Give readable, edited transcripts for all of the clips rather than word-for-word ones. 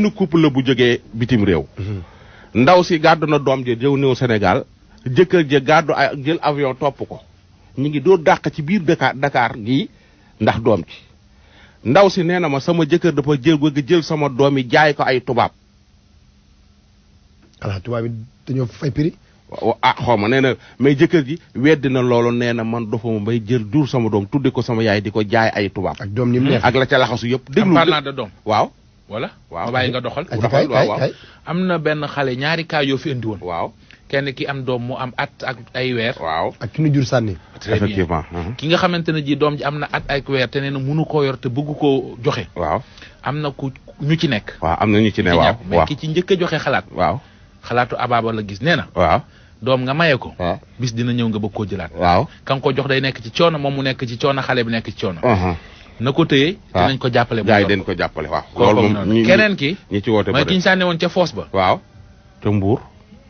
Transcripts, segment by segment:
nu couple la bu jógee bitim réew ndaw si gàddu na doom ji jëw ñëw Sénégal jëkkër ja gàddu jël avion topp ko ñu ngi doo dàq ci biir Dakar gii ndax doom ji ndaw si nee na ma sama jëkkër dafa jël sama doom yi jaay ko ay tubaab. alors tubaab yi dañoo fay prix. xaw ma nee na mais jëkkër ji weddi na loolu nee na man dofuma bay jël jur sama doom tudde ko sama yaay di ko jaay ay tubaab. ak doom ni mu neex ak la ca laxasu yëpp. déglu parlant de doom. waaw. wala. waaw ma bàyyi nga doxal. waaw am na benn xale ñaari cas yoo fi indi woon. waaw kenn ki am doom mu am at ak ay weer. waaw ak ki nu jur sànni. effectivement. ki nga xamante ne ji doom ji am na at ak weer te nee na mënu koo yor te bëgg koo joxe. waaw am na ku ñu ci nekk. waaw am na ñu ci ne waaw mais ki ci njëkk a joxe xalaat. waaw xalaatu abaaba la gis nee na. waaw doom nga maye ko. waaw bis dina ñëw nga bëgg koo jëlaat. waaw ka nga ko jox day nekk ci coono moom mu nekk ci coono xale bi nekk ci coono. na ko téye dinañ ko jàppale. gars yi dañ ko jàppale waaw. loolu moom keneen ki. ñi ci woote mooy ki ñu sànni woon ca foos ba. waaw te Mbuur.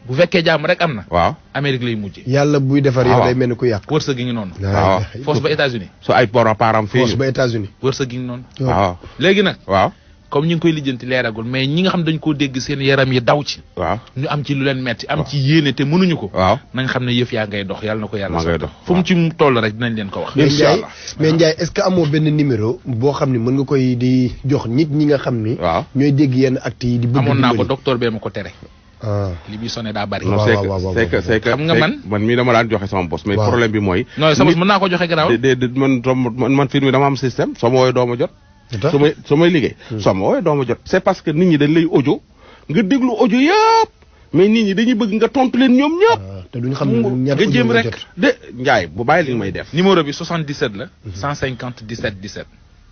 bu fekkee jàmm rek am na. waaw Amérique lay mujj. yàlla buy defar yow day mel ni ku yàq. wërsëg gi ngi noonu. waaw foos ba États-Unis. su ay param fii foos ba États-Unis. wërsëg gi ngi noonu. waaw léegi nag. waaw comme ñu ngi koy lijjanti leeragul mais ñi nga xam dañ koo dégg seen yaram yi daw ci. waaw ñu am ci lu leen metti am ci yéene te mënuñu ko. waaw nañ xam ne yëf yaa ngay dox yàlla na ko yàlla. maa ngay dox fu mu ci toll rek dinañ leen ko wax. incha mais Ndiaye est-ce que amoo benn numéro boo xam ne mën nga koy di jox nit ñi nga xam ni. waaw ñooy dégg yenn actes yi di bëgg amoon naa ko docteur bee ma ko tere. ah li muy sonné daa bari. c'est que xam nga man mii dama daan joxe sama boss mais problème bi mooy. non sama boss mën naa ko joxe garaaw. man film dama am système soo ma woowee doo ma jot. su may liggéey. soo ma woowee doo ma jot. c'est parce que nit ñi dañ lay audio nga déglu audio yëpp mais nit ñi dañuy bëgg nga tontu leen ñoom ñëpp. te duñ xam ñaar nga jéem rek de Ndiaye bu bàyyi li nga may def. numéro bi 77 la. 150 17 17.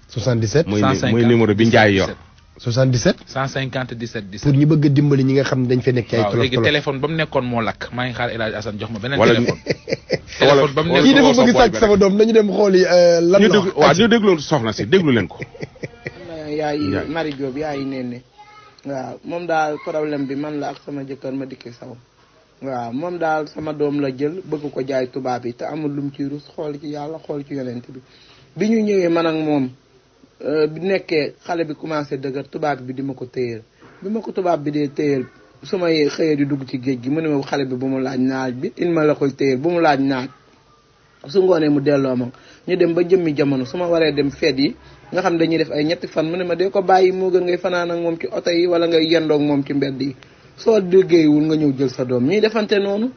77. mooy numéro bi Ndiaye yor. 77. 150 17 17. pour ñu bëgg a dimbali ñi nga xam ne dañ fee nekk ci ay tolof léegi téléphone ba mu nekkoon moo lakk maa ngi xaar El Hadj Assane jox ma beneen téléphone. téléphone ba mu nekkoon kii dafa bëgg sàcc sama doom nañu dem xooli lan la waaw ñu déglu soxna si déglu leen ko. yaay Marie Diop yaay Néné waaw moom daal problème bi man la ak sama jëkkër ma dikki saw waaw moom daal sama doom la jël bëgg ko jaay tubaab yi te amul lum ci rus xool ci yàlla xool ci yonent bi ñu ñëwee man ak moom bi nekkee xale bi commencé dëgër tubaab bi di ma ko téyeel bi ma ko tubaab bi dee téyeel su may xëyee di dugg ci géej gi mu ne ma xale bi bu mu laaj naaj bi il ma la koy téyeel bu mu laaj naaj su ngoonee mu delloo ma ñu dem ba jëmmi jamono su ma waree dem feet yi nga xam dañuy def ay ñetti fan mu ne ma dee ko bàyyi moo gën ngay fanaan ak moom ci oto yi wala ngay yendoog moom ci mbedd yi soo liggéeyiwul nga ñëw jël sa doom ñuy defante noonu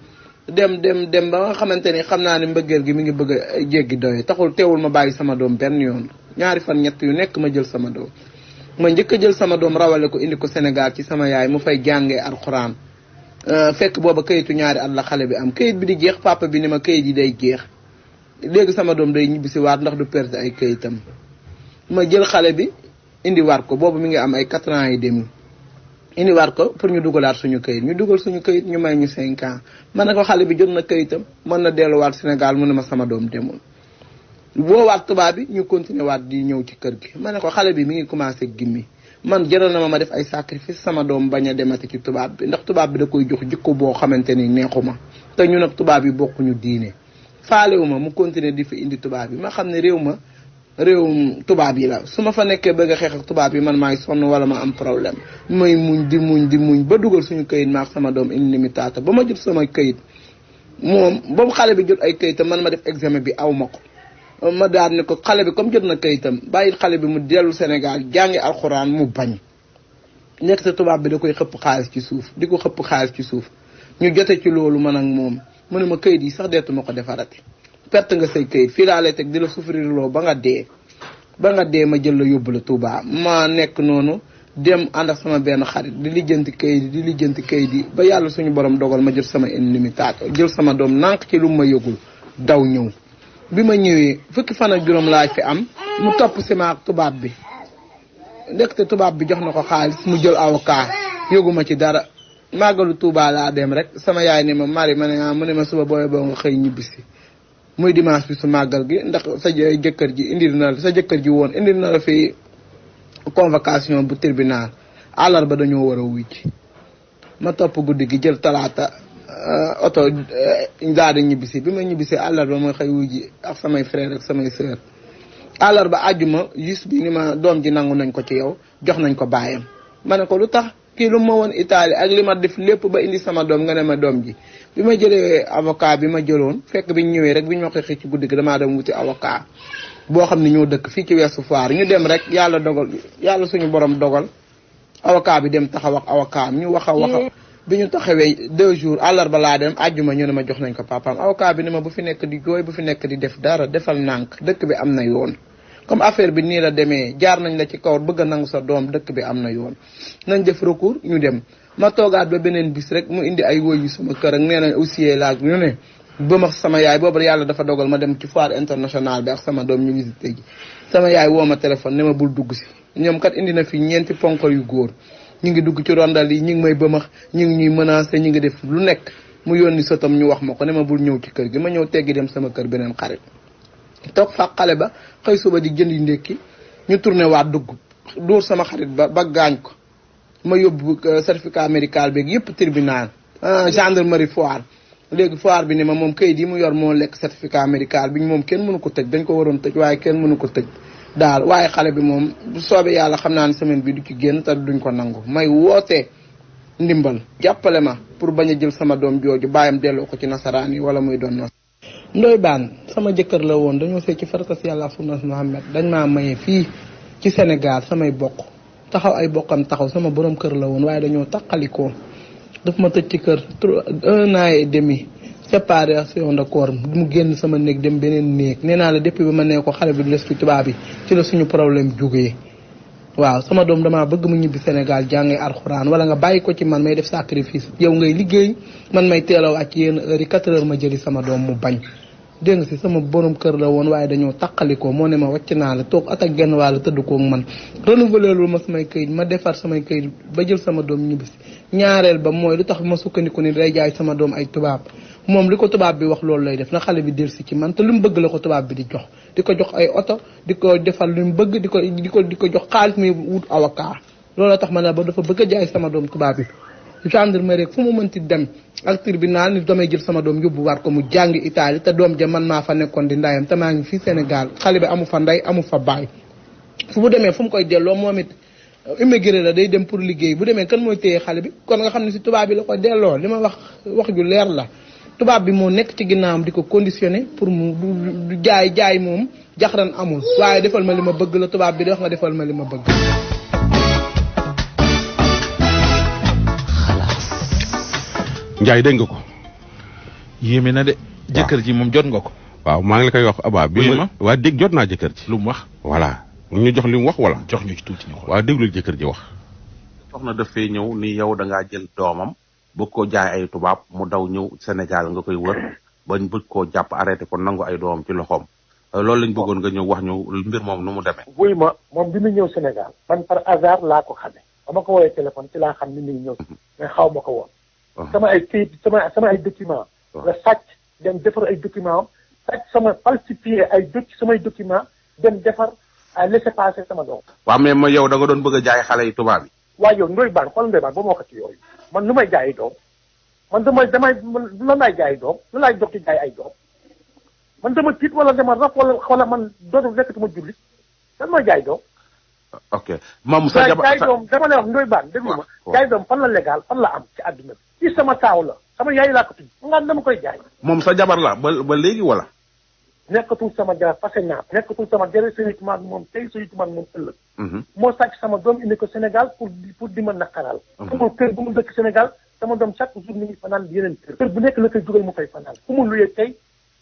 dem ba nga xamante ni xam naa ne mbëggeel gi mi ngi bëgg a jéggi doye taxul teewul ma bàyyi sama doom benn yoon ñaari fan ñett yu nekk ma jël sama doom ma njëkk a jël sama doom rawale ko indi ko Sénégal ci sama yaay mu fay jàngee alxuraan fekk booba kayitu ñaari at la xale bi am kayit bi di jeex papa bi ni ma kayit yi day jeex léegi sama doom day ñibbisi waat ndax du perte ay kayitam ma jël xale bi indi waat ko boobu mi ngi am ay 4 ans et demi indi waat ko pour ñu dugalaat suñu kayit ñu dugal suñu kayit ñu may ñu 5 ans ma ne ko xale bi jot na kayitam mën na delluwaat Sénégal mu ne ma sama doom demul boowaat tubaab bi ñu continuer waat di ñëw ci kër gi ma ne ko xale bi mi ngi commencé gimmi man jëral na ma def ay sacrifice sama doom bañ a demati ci tubaab bi ndax tubaab bi da koy jox jikko boo xamante ni neexuma te ñu nag tubaab yi bokkuñu diine faalewu ma mu continuer di fi indi tubaab yi ma xam ne réewum tubaab yi la su ma fa nekkee bëgg a xeex ak tubaab yi man maay sonn wala ma am problème may muñ di muñ ba dugal suñu këyit maak sama doom illimitaata ba ma jot sama këyit moom ba xale bi jot ay këyitam man ma def examen bi aw ma ko ma daal ne ko xale bi comme jot na këyitam bàyyi xale bi mu dellu Sénégal jàngi alxuraan mu bañ nekk te tubaab bi da koy xëpp xaalis ci suuf di ko xëpp xaalis ci suuf ñu jote ci loolu man ak moom mu ne ma këyit yi sax deetuma ko defarati perte nga say këyit fii laa lay teg di la souffrir loo ba nga dee ma jël la yóbbu la Touba ma nekk noonu dem ànd ak sama benn xarit di lijjanti këyit yi ba yàlla suñu borom dogal ma jël sama indemnité jël sama doom nànk ci lu ma yëgul daw ñëw bi ma ñëwee fukki fan ak juróom laa fi am mu topp si ma ak tubaab bi ndekte tubaab bi jox na ko xaalis mu jël avocat yëguma ci dara màggalu Touba laa dem rek sama yaay ne ma mari ma ne mu ne ma suba booy boo nga xëy ñibbisi muy dimanche bi su màggal gi ndax sa jëkkër ji indil na la fi convocation bu tribunal àllarba dañoo war a wuy ci ma topp guddi gi jël talaata oto daal di ñibbisi bi ma ñibbisi àllarba mooy xëy wuy ji ak samay frère ak samay sœur àllarba àjjuma juste bi ni ma doom ji nangu nañ ko ci yow jox nañ ko baayam ma ne ko lu tax kii lu ma woon Italie ak li ma def lépp ba indi sama doom nga ne ma doom ji bi ma jëlee avocat bi ma jëloon fekk bi ñu ñëwee rek bi ñu ma xëy ci guddi gi damaa dem wuti avocat boo xam ne ñoo dëkk fii ci Ouest Foire ñu dem rek yàlla suñu borom dogal avocat bi dem taxaw ak avocat ñu wax a bi ñu taxawee 2 jours àllarba laa dem àjjuma ñu ne ma jox nañ ko papaam avocat bi ne ma bu fi nekk di jooy bu fi nekk di def dara defal nànk dëkk bi am na yoon comme affaire bi nii la demee jaar nañ la ci kaw bëgg a nangu sa doom dëkk bi am na yoon nañ def recours ñu dem ma toogaat ba beneen bis rek mu indi ay woy yu sama kër ak nee nañ aussi laag ñu ne ba ma sama yaay boobu yàlla dafa dogal ma dem ci foire internationale bi ak sama doom ñu visité ji sama yaay woo ma téléphone ne ma bul dugg si ñoom kat indi na fi 4 ponkal yu góor ñu ngi dugg ci rondal yi ñu ngi may bëmax ñu ngi ñuy menacé ñu ngi def lu nekk mu yónni sotam ñu wax ma ko ne ma bul ñëw ci kër gi ma ñëw teggi dem sama kër beneen xarit toog fa xale ba xëy suba di jëndi ndékki ñu tourné waat dugg dóor sama xarit ba gaañ ko ma yóbbu certificat médical beeg yëpp tribunal gendarmerie Foire léegi Foire bi ne ma moom kayit yi mu yor moo lekk certificat médical bi moom kenn mënu ko tëj dañ ko waroon tëj waaye kenn mënu ko tëj daal waaye xale bi moom bu soobee yàlla xam naa ne semaine bi du ci génn te duñ ko nangu may wootee ndimbal jàppale ma pour bañ a jël sama doom jooju bàyyam delloo ko ci nasaraan yi wala muy doon nos Ndoye Bane sama jëkkër la woon dañoo see ci farata si yàlla sunnas Muhammad dañ maa maye fii ci Sénégal samay bokk taxaw ay bokkam taxaw sama borom kër la woon waaye dañoo taqalikoo daf ma tëj ci kër 1 an et demi séparation de corps mu génn sama néeg dem beneen néeg nee naa la depuis ba ma nee ko xale bi des fi tubaab bi ci la suñu problème jógee waaw sama doom damaa bëgg mu ñibbi Sénégal jàngee alxuraan wala nga bàyyi ko ci man may def sacrifice yow ngay liggéey man may teel a wàcc yenn heure yi 4 heures ma jëli sama doom mu bañ dégg nga si sama borom kër la woon waaye dañoo taqalikoo moo ne ma wàcc naa la toog at ak genn wàll tëdd koog man renouveler lu ma samay këyit ma defar samay këyit ba jël sama doom ñibbisi ñaareel ba mooy lu tax ma sukkandiku ni day jaay sama doom ay tubaab moom li ko tubaab bi wax loolu lay def na xale bi delsi ci man te lu mu bëgg la ko tubaab bi di ko jox ay oto di ko defal lu mu bëgg di ko jox xaalis muy wut avocat loolu tax ma ne ba dafa bëgg a jaay sama doom tubaab bi gendarmerie fu mu mënti dem ak tribunal ni damay jël sama doom yóbbu war ko mu jàngi Italie te doom ja man maa fa nekkoon di ndayam te maa ngi fii Sénégal xale bi amu fa nday amu fa baay fu mu demee fu mu koy delloo moom it immigré la day dem pour liggéey bu demee kan mooy téye xale bi kon nga xam ne si tubaab bi la koy delloo li ma wax ju leer la tubaab bi moo nekk ci ginnaawam di ko conditionné pour mu du jaay moom jaxran amul waaye defal ma li ma bëgg la tubaab bi di wax nga defal ma li ma bëgg. Njaay dégg nga ko. yéeme na de. jëkkër ji moom jot nga ko. waaw maa ngi la koy wax Aba. waa dégg jot naa jëkkër ji. lu mu wax. voilà ñu jox li mu wax wala. jox ñu ci tuuti ñu xool. waaw déglu jëkkër ji wax. soxna daf fee ñëw ni yow da ngaa jël doomam bëgg koo jaay ay tubaab mu daw ñëw Sénégal nga koy wër bañ bëgg koo jàpp arrêté ko nangu ay doomam ci loxoom loolu lañ bëggoon nga ñëw wax ñu mbir moom nu mu demee. wuy ma moom bi mu ñëw Sénégal man par hasard laa ko xamee ba ma ko woowee téléphone ci laa xam ni muy ñëw mais xaw ma ko woon. sama ay kayit sama ay document la sàcc dem defar ay document am sàcc sama falsifié samay document dem defar ay laissez-passer sama doom. waaw mais ma yow da nga doon bëgg a jaay xale yi tubaab yi. waaye yow Ndoye Bane xool Ndoye Bane ba ma waxati yooyu man lu may jaayi doom man damay lan laay jaayi doom lu laay dox ci jaay ay doom man dama tiit wala dama raf wala man dootul nekkatuma jullit lan mooy jaay doom. ok moom sa jaay doom dama lay wax Ndoye Bane déglu ma jaay doom fan la légal fan la am ci àdduna bi ci sama taaw la sama yaay laa ko tudd nga dama koy jaay. moom sa jabar la ba léegi wala. nekkatul sama jabar parce que ñaar nekkatul sama jabar sëyitumaat moom tey sëyitumaat moom ëllëg. moo sàcc sama doom indi ko Sénégal pour di ma naqaral. amul kër bu mu dëkk Sénégal sama doom chaque jour mi ngi fanaan yeneen kër bu nekk la koy dugal mu fay fanaan fu mu luyee tey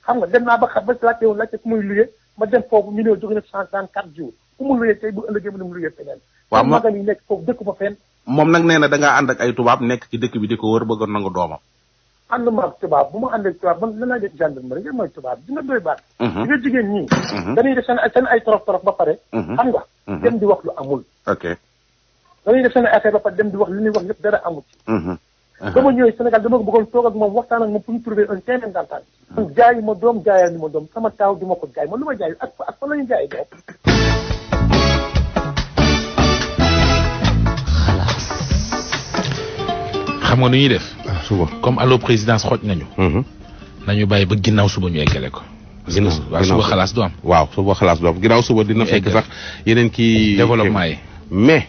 xam nga dem naa ba xam ba laajte woon laajte fu muy luyee ma dem foofu ñu ne jóge na 134 jours fu mu luyee tey bu ëllëgee mu dem luyee feneen. waaw magal yi nekk foofu dëkk fa fenn. moom nag nee na da ngaa ànd ak ay tubaab nekk ci dëkk bi di ko wër bëggoon nangu doomam. ànduma ak tubaab bu ma ànd ak tubaab man danaa def gendarmerie ngeen mooy tubaab di nga Ndoye Bane. di nga jigéen ñi. dañuy def seen ay torof ba pare. xam nga. dem di wax lu amul. ok. dañuy def seen affaire ba pare dem di wax li ñuy wax lépp dara amul ci. ba ma ñëwee Sénégal dama ko bëggoon toog ak moom waxtaan ak moom pour ñu trouver un terrain d'entente. man jaayi ma doom jaayaani ma doom sama taaw di ma ko jaay man lu ma jaay ak fan la ñuy jaay doom. xam nga nu ñuy def. suba comme allo présidence xooj nañu. nañu bàyyi ba ginnaaw suba ñu eggale ko. waaw suba xalaas du am. waaw suba xalaas du am ginnaaw suba dina fekk sax yeneen kii développement yi. mais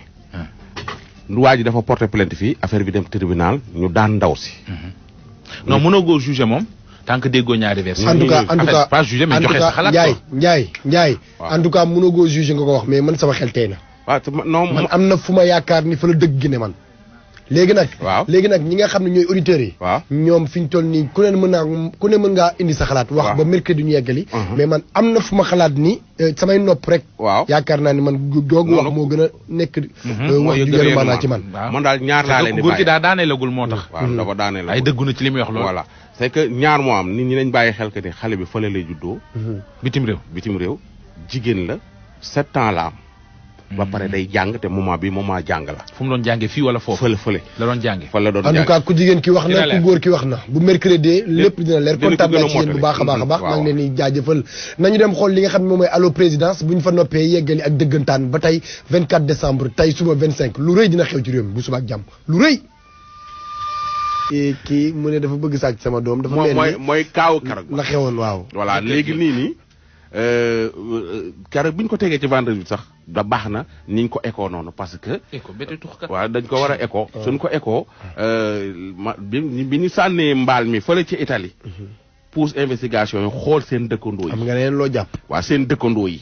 waa ji dafa porter plainte fii affaire bi dem tribunal ñu daan ndaw si. non mënoo góor juger moom tant que déggoo ñaari version. en tout cas pas juger mais joxe sa xalaat. Ndiaye en tout cas mënoo góor juger nga ko wax mais man sama xel tey na. waaw non man am na fu ma yaakaar ni fa la dëgg gi ne man. léegi nag. waaw léegi nag ñi nga xam ne ñooy auditeurs yi. waaw ñoom fi ñu toll nii ku ne mën ngaa indi sa xalaat. wax ba mercredi ñu yeggali. mais man am na fu ma xalaat ni samay nopp rek. waaw yaakaar naa ni man googu wax moo gën a nekk. wax ju gën a maanaa ci man. man daal ñaar laa leen di bàyyi góor gi daal daaneelagul moo tax. waaw dafa daaneel ay dëggu na ci li muy wax loolu. voilà c'est que ñaar moo am nit ñi nañ bàyyi xel que ni xale bi fële lay juddoo. bitim réew jigéen la 7 ans la am. ba pare day jàng te moment bi moment jàng la. fu mu doon jàngee fii wala foofu. fële la doon jàngee. fa la doon en tout cas ku jigéen ki wax na ku góor ki wax na. bu mercredi lépp dina leer kontaan naa ci yéen bu baax a baax a baax. maa ngi leen di jaajëfal nañu dem xool li nga xam ne moom mooy allo présidence bu ñu fa noppee yeggali ak dëggantaan ba tey 24 décembre tey suba 25 lu rëy dina xew ci réew mi bu suba ak jàmm lu rëy. kii mu ne dafa bëgg sàcc sama doom. dafa mel ni mooy kaawu karag la xewoon waaw. voilà léegi nii keroog bi ñu ko tegee ci vendredi bi sax da baax na niñ ko écho noonu parce que. waaw dañ ko war a écho. suñ ko écho bi ñu sànnee mbaal mi fële ci Italie. pousse investigation yi xool seen dëkkandoo yi. am nga leen loo jàpp. waaw seen dëkkandoo yi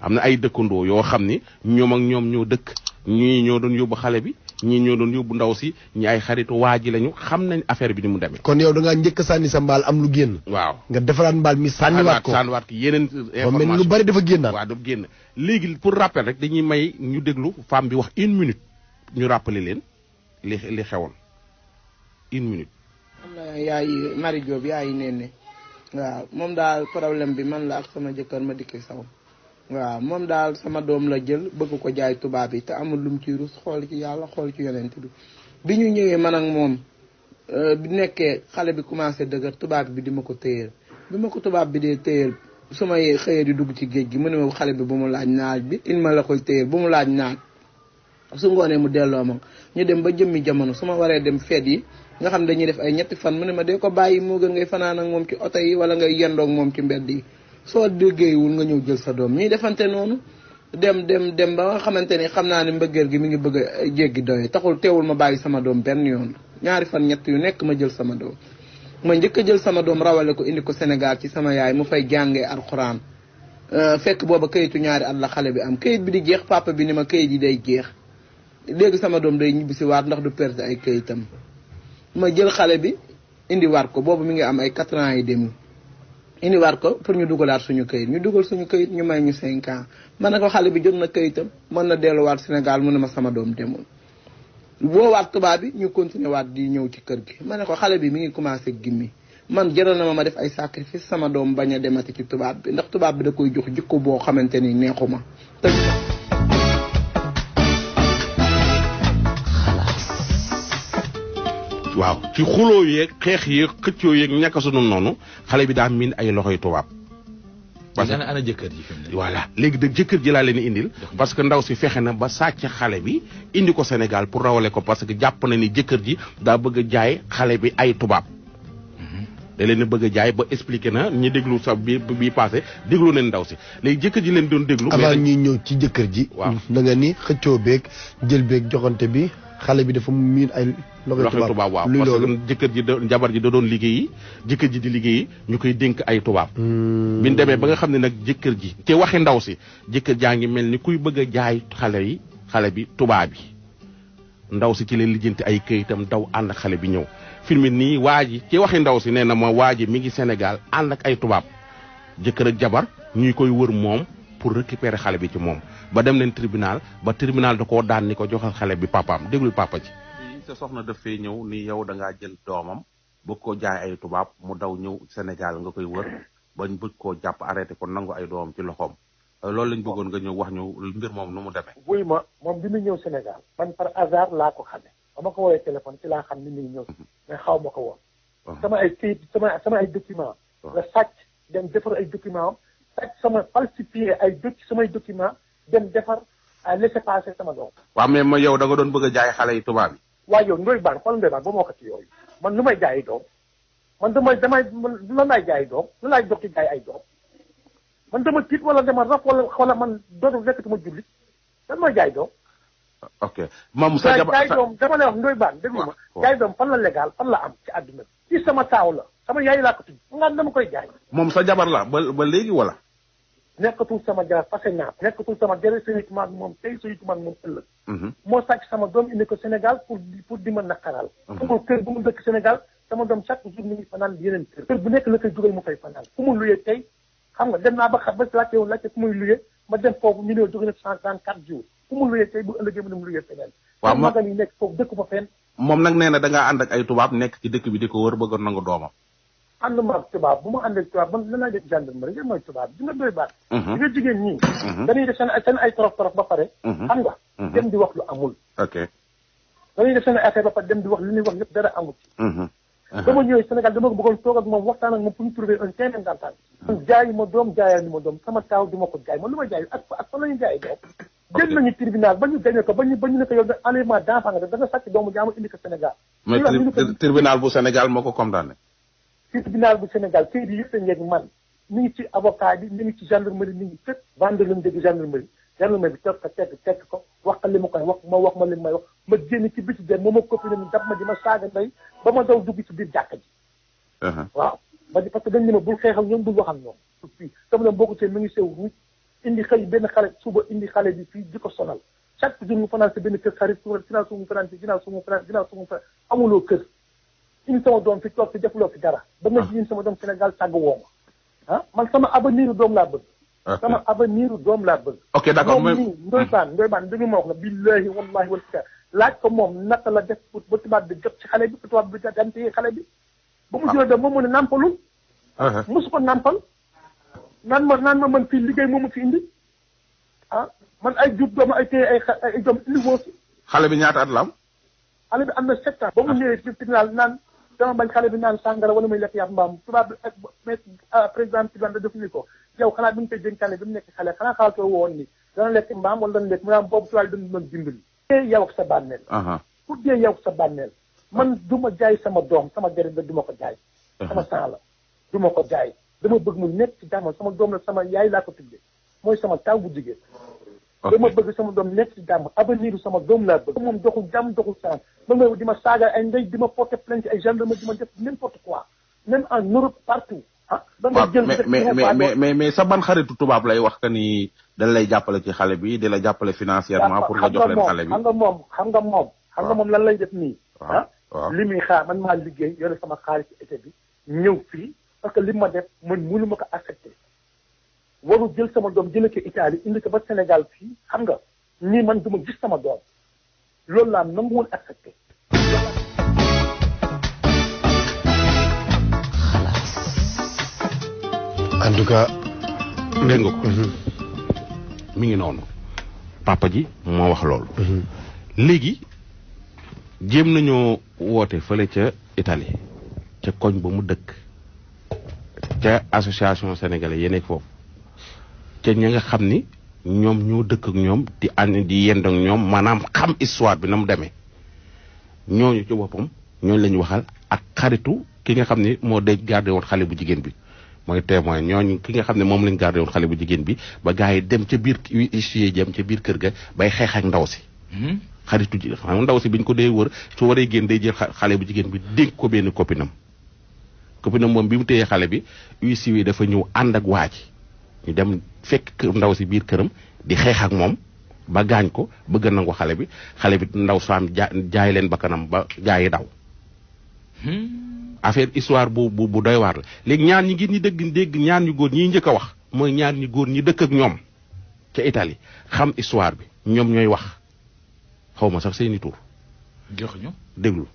am na ay dëkkandoo yoo xam ni ñoom ak ñoom ñoo dëkk ñii ñoo doon yóbbu xale bi ñii ñoo doon yóbbu ndaw si ñi ay xaritu waa ji lañu xam nañ affaire bi ni mu demee. kon yow da ngaa njëkk a sànni sa mbaal am lu génn. waaw nga defaraat mbaal mi sànniwaat ko yeneen information lu bari dafa génnaat. waaw dafa génn léegi pour rappel rek dañuy may ñu déglu femme bi wax 1 minute ñu rappeler leen li xewoon 1 minute. am na yaay Marie Diop yaay Néné waaw moom daal problème bi man la ak sama jëkkër ma dikki saw waaw moom daal sama doom la jël bëgg ko jaay tubaab yi te amul lum ci rus xool ci yàlla xool ci yonent bi ñu ñëwee man ak moom bi nekkee xale bi commencé dëgër tubaab bi di ma ko téyeel bi ma ko tubaab bi dee téyeel su may xëyee di dugg ci géej gi mu ne ma xale bi bu mu laaj naaj bi il ma la koy téyeel bu mu laaj naaj su ngoonee mu delloo ma ñu dem ba jëmmi jamono su ma waree dem feet yi nga xam dañuy def ay ñetti fan mu ne ma dee ko bàyyi moo gën ngay fanaan ak moom ci oto yi wala ngay yendoog moom ci mbedd yi soo liggéeyiwul nga ñëw jël sa doom ñuy defante noonu dem ba nga xamante ni xam naa ne mbëggeel gi mi ngi bëgg a jéggi doye taxul teewul ma bàyyi sama doom benn yoon 2 fan 3 yu nekk ma jël sama doom ma njëkk a jël sama doom rawale ko indi ko Sénégal ci sama yaay mu fay jàngee alxuraan fekk booba kayitu 2 at la xale bi am kayit bi di jeex papa bi ni ma kayit yi day jeex léegi sama doom day ñibbisi waat ndax du perte ay kayitam ma jël xale bi indi waat ko boobu mi ngi am ay 4 ans et demi indi waat ko pour ñu dugalaat suñu kayit ñu dugal suñu kayit ñu may ñu 5 ans man na ko xale bi jot na kayitam mën na delluwaat Sénégal mu ne ma sama doom demul woowaat tubaab bi ñu continuer waat di ñëw ci kër gi ma ne ko xale bi mi ngi commencé gimmi man jaral na ma def ay sacrifice sama doom bañ a demati ci tubaab bi ndax tubaab bi da koy jox jikko boo xamante ni neexuma te waaw ci xuloo yeeg xeex yeeg xëccoo yeeg ñàkk sunu noonu xale bi daa miin ay loxoy tubaab. parce que ana jëkkër ji fi mu ne. voilà léegi de jëkkër ji laa leen indil. parce que ndaw si fexe na ba sàcc xale bi indi ko Sénégal pour rawale ko parce que jàpp na ni jëkkër ji daa bëgg a jaay xale bi ay tubaab. da leen a bëgg a jaay ba expliqué na ñi déglu sax bi passé déglu nañ ndaw si léegi jëkkër ji leen doon déglu. avant ñuy ñëw ci jëkkër ji. waaw da nga ni xëccoo beeg jël beeg joxante bi xale bi dafa miin ay. loxo tubaab waaw parce que jëkkër ji jabar ji da doon liggéeyi jëkkër ji di liggéeyi ñu koy dénk ay tubaab. bi ñu demee ba nga xam ne nag jëkkër ji te waxi ndaw si jëkkër jaa ngi mel ni kuy bëgg a jaay xale bi tubaab bi ndaw si ci leen lijjanti ay këyitam daw ànd ak xale bi ñëw. film nii waa ji ci waxi ndaw si nee na ma waa ji mi ngi Sénégal ànd ak ay tubaab jëkkër ak jabar ñuy koy wër moom pour récupérer xale bi ci moom ba dem leen tribunal ba tribunal da koo daan ni ko joxal xale bi papaam déglul papa ji. sa soxna daf fee ñëw ni yow da ngaa jël doomam bëgg koo jaay ay tubaab mu daw ñëw Sénégal nga koy wër bañ bëgg koo jàpp arrêté ko nangu ay doomam ci loxoom loolu lañ bëggoon nga ñëw wax ñu mbir moom nu mu demee. wuy ma moom bi mu ñëw Sénégal man par hasard laa ko xamee ba ma ko woowee téléphone ci laa xam ni mi ngi ñëw mais xaw ma ko woon. sama ay kayit sama ay document la sàcc dem defar ay document am sàcc sama falsifié ay samay document dem defar laissez-passer sama doom. waaw mais ma yow da nga doon bëgg a jaay xale yi tubaab yi. waaye yow ndoy baan xool ndoy baan ba ma wax ci yooyu man lu may jaayi doom man lan laay jaayi doom lu laay jox ci jaay ay doom man dama tiit wala dama raf wala man dootul nekkatuma jullit lan mooy jaay doom ok moom sa jabar jaay doom dama lay wax Ndoye Bane déglu ma jaay doom fan la légal fan la am ci àdduna bi ci sama taaw la sama yaay laa ko tudd nga dama koy jaay moom sa jabar la ba léegi wala nekkatul sama jabar fase naa nekkatul sama jëre sëyituma ak moom tey sëyituma ak moom ëllëg moo sàcc sama doom indi ko Sénégal pour di ma naqaral pour kër bu mu dëkk Sénégal sama doom chaque jour mi ngi fanaan yeneen kër bu nekk la koy dugal mu fay fanaan fu mu luyee tey xam nga dem naa ba xam ba laajte fu muy luyee ma dem foofu ñu ne jóge na 134 jours fu mu luyee tey bu ëllëgee mu dem luyee feneen waaw magan yi nekk foofu dëkk fa fenn moom nag nee na da ngaa ànd ak ay tubaab nekk ci dëkk bi di ko wër bëgg nangu doomam ànd ma ak tubaab bu ma ànd ak tubaab man lanaa def gendarmerie ngeen mooy tubaab di nga Ndoye Bane di nga jigéen ñi dañuy def seen ay torof ba pare xam nga dem di wax lu amul ok dañuy def seen affaire ba pare dem di wax li ñuy wax lépp dara amul ci dama ñëwee Sénégal dama ko bëggoon toog ak moom waxtaan ak moom pour ñu trouver un terrain d'entente man jaayi ma doom jaayal ni ma doom sama taaw du ma ko jaay man lu ma jaay ak fan la ñuy jaay doom jël nañu tribunal ba ñu gañe ko ba ñu ne ko yow da enlèvement d'enfant nga def da nga sàcc doomu jaamu indi ko Sénégal mais tribunal bu Sénégal moo ko condamné tribunal bu Sénégal kayit yi yëpp a ngeeg man mi ngi ci avocat bi mi ngi ci gendarmerie mi ngi fépp vendre lañu dégg gendarmerie bi toog ko tekk ko wax li ma koy wax ma li may wax ma génn ci biti dem ma copine mi dab ma di ma saaga ndey ba ma daw dugg ci biir jàkka ji waaw ba di parce que dañ ne ma bul xeexal ñoom bul wax ak ñoom fii sama doom boo ko see mi ngi sew ruuj indi xëy benn xale suba indi xale bi fii di ko sonal chaque jour mu fanaan si benn kër xarit ginnaaw su mu fanaan si ginnaaw su mu fanaan amuloo kër indi sama doom fi toog fi defuloo fi dara ba nga jiin sama doom Sénégal tàgg woo ma man sama avenir doom laa bëgg sama avenir doom laa bëgg ok d'accord moom nii Ndoye Bane dañu ma wax na billahi wallahi wal kitaab laaj ko moom naka la def ba tubaab bi jot ci xale bi ba tubaab bi daan téye xale bi ba mu jëlee doom moom mu ne nàmpalul mosu ko nàmpal naan ma man fii liggéey moomu fi indi man ay jub doom ay téye ay doom indi woo si xale bi ñaata at la am xale bi am na 7 ans ba mu ñëwee ci tribunal naan dama bañ xale bi naan sàngara wala muy lekk yàpp mbaam tubaab bi président tribunal da def ni ko yow xanaa bi ñu koy dénkaane bi mu nekk xale xanaa xalaatoo woon ni dana lekk mbaam wala dana lekk mu naan boobu tubaab dañu doon dimbali dee yow ak sa bànneel pour dee yow ak sa bànneel man du ma jaay sama doom sama deret la du ma ko jaay sama sang la du ma ko jaay dama bëgg mu nekk ci jàmm sama doom la sama yaay laa ko tuddee mooy sama taw bu jigéen dama bëgg sama doom nekk ci jàmm avenir sama doom laa bëgg moom doxul jàmm doxul salaam man nga di ma saaga ay ndey di ma porter plainte ay gendarmerie di ma def n'importe quoi même en Europe partout mais sa ban xaritu tubaab lay wax que ni dañ lay jàppale ci xale bi di la jàppale financièrement pour nga jox leen xale bi xam nga moom lan lay def nii li muy xaar man maa liggéey yore sama xaalis ci été bi ñëw fii parce que li ma def man mënu ma ko accepté waru jël sama doom jëlee ko Italie indi ko ba Sénégal fii xam nga nii man du ma gis sama doom loolu laa nanguwul accepté en tout cas dégg nga ko mi ngi noonu papa ji moo wax loolu léegi jéem nañoo woote fële ca Italie ca koñ ba mu dëkk ca association sénégalais yi nekk foofu ca ña nga xam ni ñoom ñoo dëkk ak ñoom di ànd di yend ak ñoom maanaam xam histoire bi na mu demee ñooñu ci boppam ñooñu la ñu waxal ak xaritu ki nga xam ni moo day gardé woon xale bu jigéen bi mooy témoin ñooñu ki nga xam ne moom lañ gardé woon xale bu jigéen bi ba gars yi dem ca biir huissier jëm ca biir kër ga bay xeex ak ndaw si xaritu ji xam ndaw si biñ ko dee wër su waree génn day jël xale bu jigéen bi dénk ko benn copinam moom bi mu téyee xale bi huissier yi dafa ñëw ànd ak waa ji ñu dem fekk ndaw si biir këram di xeex ak moom ba gaañ ko bëgg nangu xale bi ndaw saam jaay leen ba kanam ba gaa yi daw affaire histoire bu doy waar la léegi ñaar ñi ngi ñi dégg ñaar ñu góor ñi njëkk a wax mooy ñaar ñu góor ñi dëkk ak ñoom ca Italie xam histoire bi ñoom ñooy wax xaw ma sax seeni tur jox ñu déglu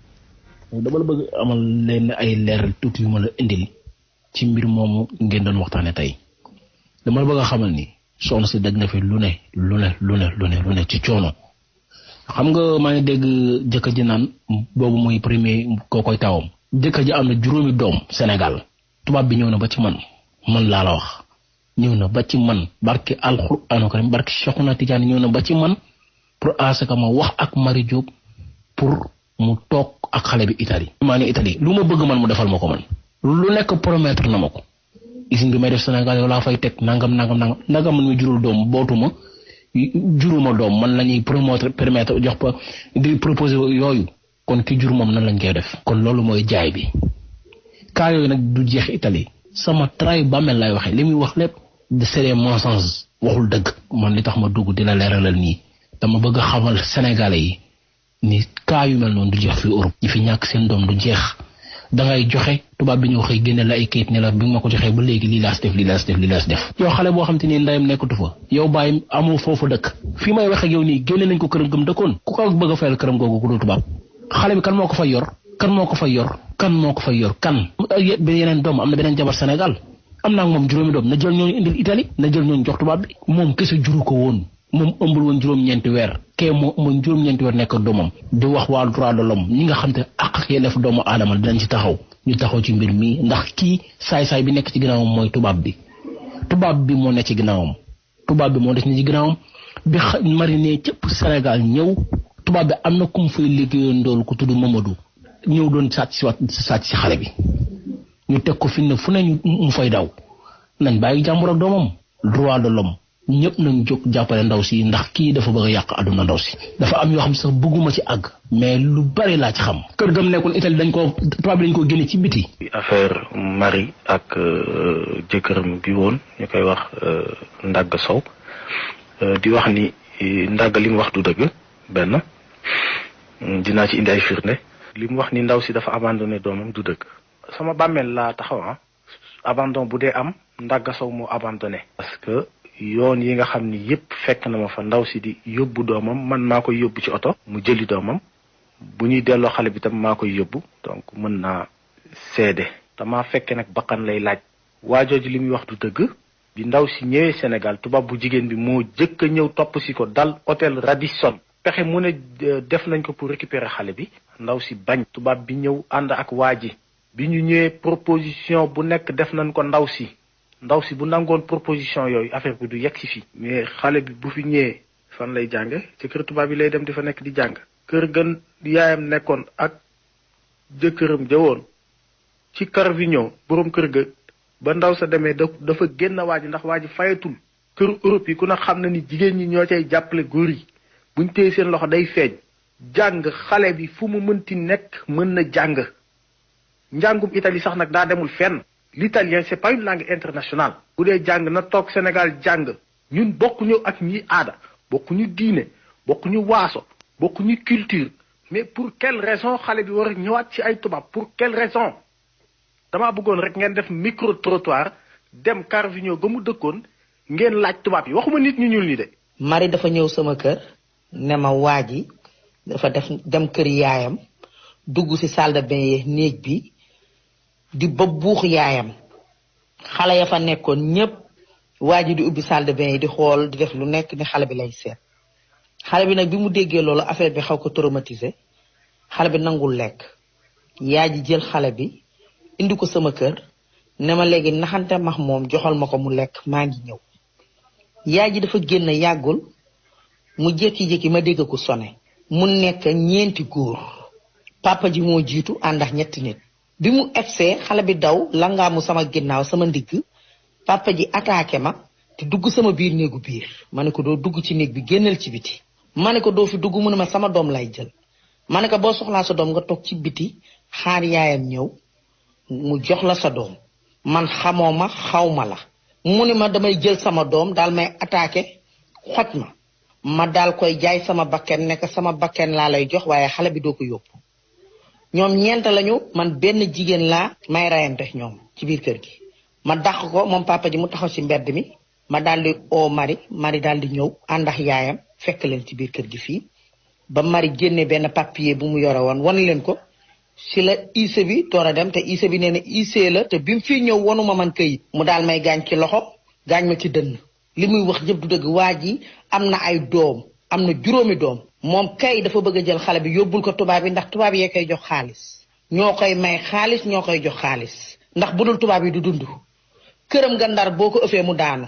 dama la bëgg amal leen ay leeral tuuti yu ma la indil ci mbir moomu ngeen doon waxtaane tey dama la bëgg a xamal ni soxna si daj na fi lu ne ci coono xam nga maa ngi dégg jëkkër ji naan boobu mooy premier koo koy tawam jëkkër ji am na 5 doom Sénégal tubaab bi ñëw na ba ci man laa la wax ñëw na ba ci man barki alxuraanu karim barki Cheikhouna Tidiane ñëw na ba ci man pour asaka ma wax ak Marie Diop pour mu toog ak xale bi Italie maa ne Italie lu ma bëgg man mu defal ma ko man lu nekk promettre na ma ko usine bi may def Sénégal yow laa fay teg nangam man mi jurul doom bootuma juruma doom man la ñuy permettre jox pa di proposer yooyu kon ki jur moom nan lañ koy def kon loolu mooy jaay bi cas yooyu nag du jeex Italie sama traay bàmmeel lay waxee li muy wax lépp de c'est mensonge waxul dëgg man li tax ma dugg di la leeralal nii dama bëgg a xamal Sénégalais yi ni cas yu mel noonu du jeex fi Europe ñi fi ñàkk seen doom du jeex da ngay joxe tubaab bi ñëw xëy génne la ay kayit ne la bi ma ko joxee ba léegi lii laas def yow xale boo xam te ni ndeyam nekkatu fa yow bàyyi amoo foofu dëkk fii may wax ak yow nii génne nañ ko këram gëm dëkkoon ku ko bëgg a fayal këram googu ku dul tubaab xale bi kan moo ko fay yor kan yeneen doom am na beneen jabar Sénégal am naa moom juróomi doom na jël ñooñu indil Italie na jël ñooñu jox tubaab bi moom kese juru ko woon moom ëmbul woon juróom-ñeenti weer kee moo ëmboon juróom-ñeenti weer nekk doomam di wax waa droit de l'homme ñi nga xam te ak yelleef doomu aadama dinañ ci taxaw ñu taxaw ci mbir mi ndax kii saay-saay bi nekk ci ginnaawam mooy tubaab bi moo nekk ci ginnaawam bi marine cëpp Sénégal ñëw tubaab bi am na ku mu fay liggéeyoon ndool ku tudd Mamadou ñëw doon sàcc si xale bi ñu teg ko fi ne fu ne mu fay daw nañ bàyyi jàmbur ak doomam droit de l'homme ñëpp nañ jóg jàppale ndaw si ndax kii dafa bëgg a yàq àdduna ndaw si dafa am yoo xam sax bëgguma ci àgg mais lu bari laa ci xam kër gam nekkoon Italie tubaab bi dañ ko génne ci biti affaire Marie ak jëkkëram bi woon ñu koy wax Ndagga Sow di wax ni Ndagga li mu wax du dëgg benn dinaa ci indi ay firnde li mu wax ni ndaw si dafa abandonné doomam du dëgg sama bàmmeel laa taxaw abandon bu dee am Ndagga Sow moo abandonné parce que yoon yi nga xam ni yépp fekk na ma fa ndaw si di yóbbu doomam man maa koy yóbbu ci oto mu jëli doomam bu ñuy delloo xale bi tam maa koy yóbbu donc mën naa seede dama fekke nag bakkan lay laaj waajooju li muy wax du dëgg bi ndaw si ñëwee Sénégal tubaab bu jigéen bi moo jëkk a ñëw topp si ko dal hôtel Radisson pexe mu ne def nañ ko pour récupérer xale bi ndaw si bañ tubaab bi ñëw ànd ak waa ji bi ñu ñëwee proposition bu nekk def nañ ko ndaw si bu nangoon proposition yooyu affaire bi du yegg si fii mais xale bi bu fi ñëwee fan lay jànge ci kër tubaab bi lay dem di fa nekk di jàng kër gën yaayam nekkoon ak jëkkëram jawoon ci Carvigno boroom kër ga ba ndaw sa demee dafa génn waa ji ndax waa ji fayatul kër Europe yi ku na xam na ni jigéen ñi ñoo cay jàppale góor yi buñ téye seen loxo day feeñ jàng xale bi fu mu mënti nekk mën na jàng njàngum Italie sax nag daa demul fenn l'italien c'est pas une langue internationale bu dee jàng na toog Sénégal jàng ñun bokkuñu ak ñi aada bokkuñu diine bokkuñu waaso bokkuñu culture mais pour quelle raison xale bi war a ñëwaat ci ay tubaab pour quelle raison damaa bëggoon rek ngeen def micro trottoir dem Carvigno ga mu dëkkoon ngeen laaj tubaab yi waxuma nit ñu ñuul ni de. Marie dafa ñëw sama kër ne ma waa ji dafa dem kër yaayam dugg ci salle de bain yi néeg bi di ba buux yaayam xale ya fa nekkoon ñépp waa ji di ubbi salle de bain yi di xool di def lu nekk ni xale bi lay seet xale bi nag bi mu déggee loolu affaire bi xaw ko traumatisé xale bi nangul lekk yaay ji jël xale bi indi ko sama kër ne ma léegi naxante max moom joxal ma ko mu lekk maa ngi ñëw yaay ji dafa génn yàggul mu jékki-jékki ma dégg ko sone mu nekk ñeenti góor papa ji moo jiitu ànd ak ñetti nit bi mu egsee xale bi daw langaamu sama ginnaaw sama ndigg papa ji attaqué ma te dugg sama biir néegu biir ma ne ko doo dugg ci néeg bi génnal ci biti ma ne ko doo fi dugg mu ne ma sama doom lay jël ma ne ko boo soxlaa sa doom nga toog ci biti xaar yaayam ñëw mu jox la sa doom man xamoo ma xaw ma la mu ne ma damay jël sama doom daal may attaqué xoj ma daal koy jaay sama bakken nekk sama bakken laa lay jox waaye xale bi doo ko yóbbu ñoom ñeent lañu man benn jigéen laa may rayante ñoom ci biir kër gi ma dàq ko moom papa ji mu taxaw ci mbedd mi ma daal di oo Marie daal di ñëw ànd ak yaayam fekk leen ci biir kër gi fii ba Marie génne benn papier bu mu yore woon wan leen ko ci la IC bi door a dem te IC bi nee na IC la te bi mu fii ñëw wanuma man këyit mu daal may gaañ ci loxo gaañ ma ci dënn li muy wax yëpp du dëgg waa ji am na ay doom am na juróomi doom moom kay dafa bëgg a jël xale bi yóbbul ko tubaab yi ndax tubaab yee koy jox xaalis ñoo koy may xaalis ñoo koy jox xaalis ndax bu dul tubaab yi du dund këram nga Ndar boo ko ëffee mu daanu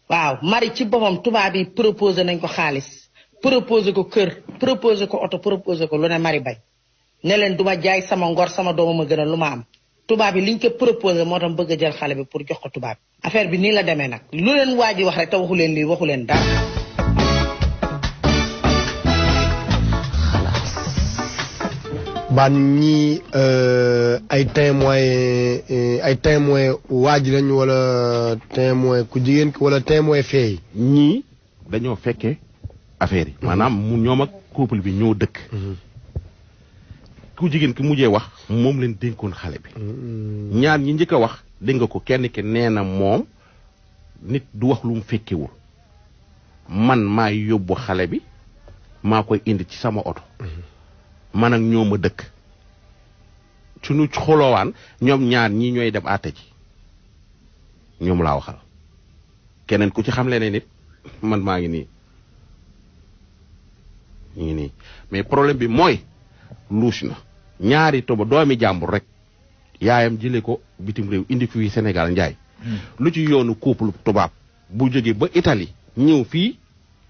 waaw Marie ci boppam tubaab yi proposé nañ ko xaalis proposé ko kër proposé ko oto proposé ko lu ne Marie bañ ne leen duma jaay sama ngor sama dooma ma gën a lu ma am tubaab yi liñ ko proposé moo tax bëgg a jël xale bi pour jox ko tubaab affaire bi nii la demee nag lu leen waa ji wax rek te waxu leen lii waxu leen dara baan ñi ay témoin waaj lañ wala témoin ku jigéen wala témoin feey ñii dañoo fekkee affaire yi maanaam mu ñoom ak couple bi ñoo dëkk ku jigéen ki mujjee wax moom leen dénkoon xale bi ñaar ñi njëkk a wax dégg nga ko kenn ki nee na moom nit du wax lu mu fekkewul man maa yóbbu xale bi maa koy indi ci sama oto man ak ñoom a dëkk suñu xolowaan ñoom ñaar ñi ñooy dem àtte ji ñoom laa waxal keneen ku ci xam leneen nit man maa ngi nii ñu ngi nii mais problème bi mooy luus na ñaari toba doomi jàmbur rek yaayam jëlee ko bitim réew indi fii Sénégal njaay lu ci yoonu couple tubaab bu jógee ba Italie ñëw fii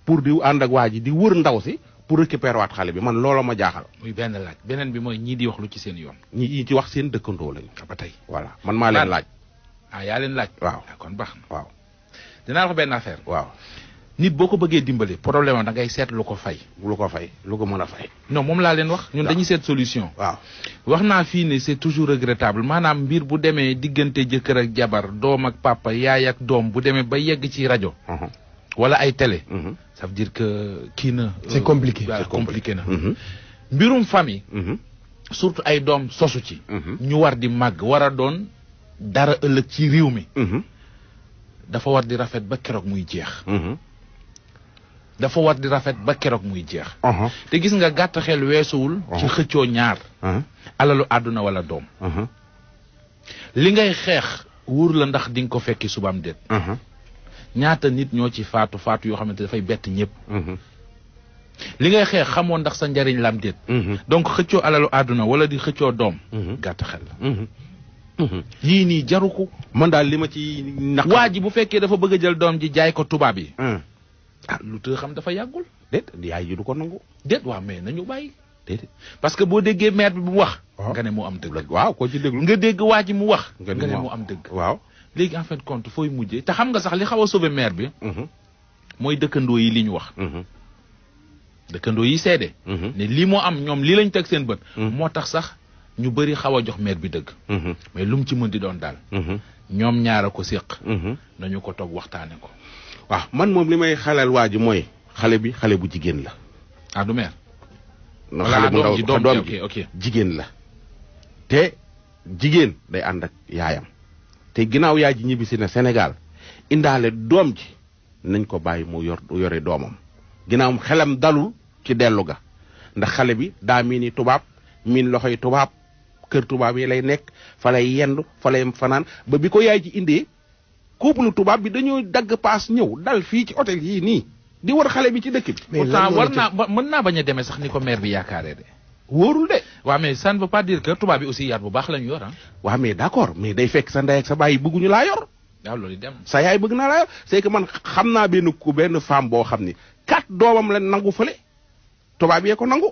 pour di ànd ak waa ji di wër ndaw si pour récupérer waat xale bi man looloo ma jaaxal. muy benn laaj beneen bi mooy ñii di wax lu ci seen yoon. ñi ci wax seen dëkkandoo lañu. ba tey voilà man maa leen laaj. yaa leen laaj. waaw kon baax na. waaw dinaa wax benn affaire. waaw nit boo ko bëggee dimbali problème am da ngay seet lu ko fay. lu ko fay lu ko mën a fay. non moom laa leen wax. ñun dañuy seet solution. waaw wax naa fii ne c'est toujours regrettable maanaam mbir bu demee diggante jëkkër ak jabar doom ak papa yaay ak doom bu demee ba yegg ci rajo. wala ay télé. ça veut dire que kii na. c'est compliqué c'est compliqué na. mbirum famille. surtout ay doom sosu ci. ñu war di màgg war a doon dara ëllëg ci réew mi. dafa war di rafet ba keroog muy jeex. dafa war di rafet ba keroog muy jeex. te gis nga gàtt xel weesuwul. ci xëccoo ñaar. alalu àdduna wala doom. li ngay xeex wóor la ndax di nga ko fekki subaam déet. ñaata nit ñoo ci faatu yoo xamante dafay bett ñëpp. li ngay xeex xamoon ndax sa njariñ lam déet. donc xëccoo alalu àdduna wala di xëccoo doom. gàtt xel la. yii nii jaru ko. man daal li ma ci naqar. waa ji bu fekkee dafa bëgg a jël doom ji jaay ko tubaab yi. lu të xam dafa yàggul. déet yaay ji du ko nangu. déet waaw mais nañu bàyyi. déet parce que boo déggee maire bi mu wax. nga ne moo am dëgg. waaw koo ci déglu nga dégg waa ji mu wax. nga ne moo am dëgg. waaw. léegi en fin de compte fooy mujjee te xam nga sax li xaw a sauver maire bi. mooy dëkkandoo yi li ñu wax. dëkkandoo yi seede. ne lii moo am ñoom lii lañ teg seen bët. moo tax sax ñu bëri xaw a jox maire bi dëgg. mais lu mu ci mën di doon daal. ñoom ñaara ko séq. nañu ko toog waxtaane ko. waaw man moom li may xalal waa ji mooy xale bi xale bu jigéen la. ah du maire. xale bu ndaw doom ji ok jigéen la. te jigéen day ànd ak yaayam. te ginnaaw yaay ji ñibbisi na Sénégal indaale doom ji nañ ko bàyyi mu yore doomam ginnaaw xelam dalul ci dellu ga ndax xale bi daa miini tubaab miin loxoy tubaab kër tubaab yi lay nekk fa lay yendu fa lay fanaan ba bi ko yaay ji indee couple tubaab bi dañoo dagg paas ñëw dal fii ci hôtel yii nii di war xale bi ci dëkk bi. pourtant war naa mën naa bañ a demee sax ni ko maire bi yaakaaree de. wóorul de. waaw mais ça ne veut pas dire que tubaab bi aussi yaat bu baax lañu yor ah. waaw mais d'accord mais day fekk sa ndey ak sa baay bëgguñu laa yor. waaw loolu dem sa yaay bëgg naa laa yor c'est que man xam naa benn femme boo xam ni 4 doomam la nangu fële tubaab yee ko nangu.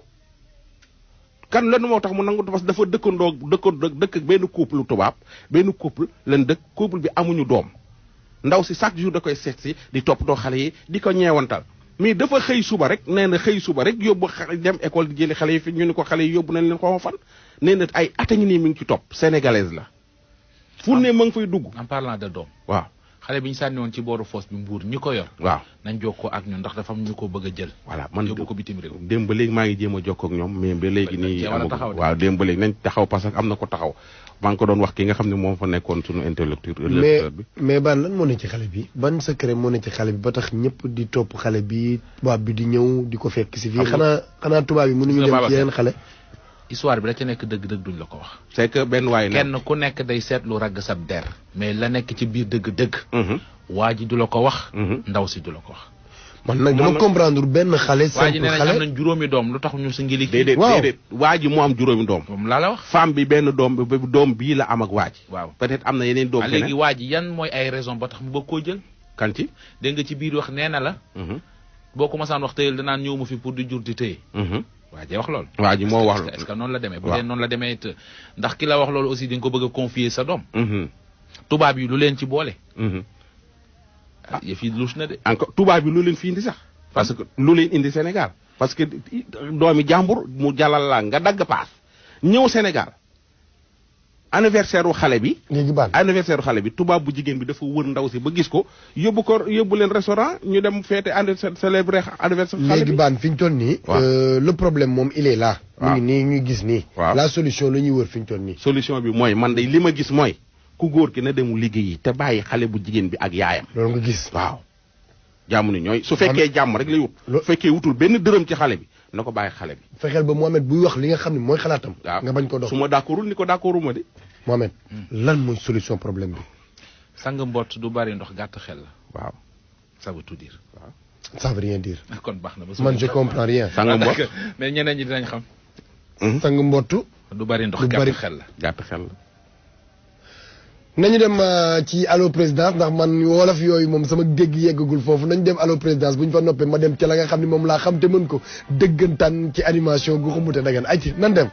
kan lan moo tax mu nangu parce que dafa dëkk benn couple tubaab benn couple lan dëkk couple bi amuñu doom ndaw si chaque jour da koy seet si di toppatoo xale yi di ko ñeewantal. mais dafa xëy suba rek nee na xëy suba rek yóbbu dem école di jëli xale yi fi ñu ni ko xale yi yóbbu nañ leen xaw fan nee na ay at a ngi nii mi ngi ci topp sénégalaise la. fu ne ma ngi fay dugg. en parlant de doom. waaw xale bi ñu sànni woon ci booru foos bi Mbuur ñi ko yor. waaw nañ jokkoo ak ñun ndax dafa am ñu ko bëgg a jël. voilà man yóbbu ko bitim réew. démb ba léegi maa ngi jéem a jokkoo ak ñoom mais ba léegi nii. waaw démb ba léegi nañ taxaw parce que am na ko taxaw. maa ngi ko doon wax ki nga xam ne moom fa nekkoon suñu intellectuel bi. mais ban lan moo ne ci xale bi ban secret moo ne ci xale bi ba tax ñëpp di topp xale bi tubaab bi di ñëw di ko fekk si fii. xanaa tubaab yi mënuñu dem ci yeneen xale. histoire bi la ca nekk dëgg-dëgg duñ la ko wax. c'est que benn waay kenn ku nekk day seetlu ragg sab der. mais la nekk ci biir dëgg-dëgg. waa ji du la ko wax. ndaw si du la ko wax. man nag dama comprendre benn xale. waa ji nee nañ am nañ juróomi doom lu tax ñu si ngili. déedéet waa ji moo am juróomi doom. moom laa la wax. femme bi benn doom bii la am ak waa ji. waaw peut-être am na yeneen doom. léegi waa ji yan mooy ay raison ba tax mu bëgg koo jël. kan ci dégg nga ci biir wax nee na la. boo ko masaan wax tëyal danaan ñëw ma fi pour di jur di tëye. waa ji wax loolu. waa ji moo wax loolu est-ce que noonu la demee. bu dee noonu la demee it ndax ki la wax loolu aussi di nga ko bëgg a confier sa doom. tubaab yi lu leen ci boole. yëf yi luus na de. encore tubaab yi lu leen fi indi sax. parce que lu leen indi Sénégal. parce que doomi jàmbur mu jalal la nga dagg paas ñëw Sénégal anniversaire u xale bi. léegi baan anniversaire u xale bi tubaab bu jigéen bi dafa wër ndaw si ba gis ko yóbbu leen restaurant ñu dem fêter célébrer anniversaire xale bi. léegi baan fi ñu toll nii. le problème moom il est là. mu ngi nii ñuy gis nii. la solution la ñuy wër fi ñu toll nii. solution bi mooy man de li ma gis mooy ku góor ki na dem liggéeyi te bàyyi xale bu jigéen bi ak yaayam. loolu nga gis. waaw jàmm ni ñooy su fekkee jàmm rek lay wut. su fekkee wutul benn dërëm ci xale bi na ko bàyyi xale bi. fexeel ba Mohamed buy wax li nga xam ne mooy xalaatam. nga bañ ko dox su ma d'accordul ni ko d'accorduma de. Mohamed lan mooy solution problème bi. sang mbott du bari ndox gàtt xel la. waaw ça veut tout dire. waaw ça veut rien dire. kon baax na ba man je comprends rien. sang mbott mais ñeneen ñi dinañ xam. sang mbott. du bari ndox gàtt xel la. gàtt xel la. nañu dem ci allo présidence ndax man wolof yooyu moom sama dégg yeggagul foofu nañu dem allo présidence bu ñu fa noppee ma dem ca la nga xam ne moom laa xam te mën ko dëggantaan ci animation gu xumbute dagan ay ci nan dem.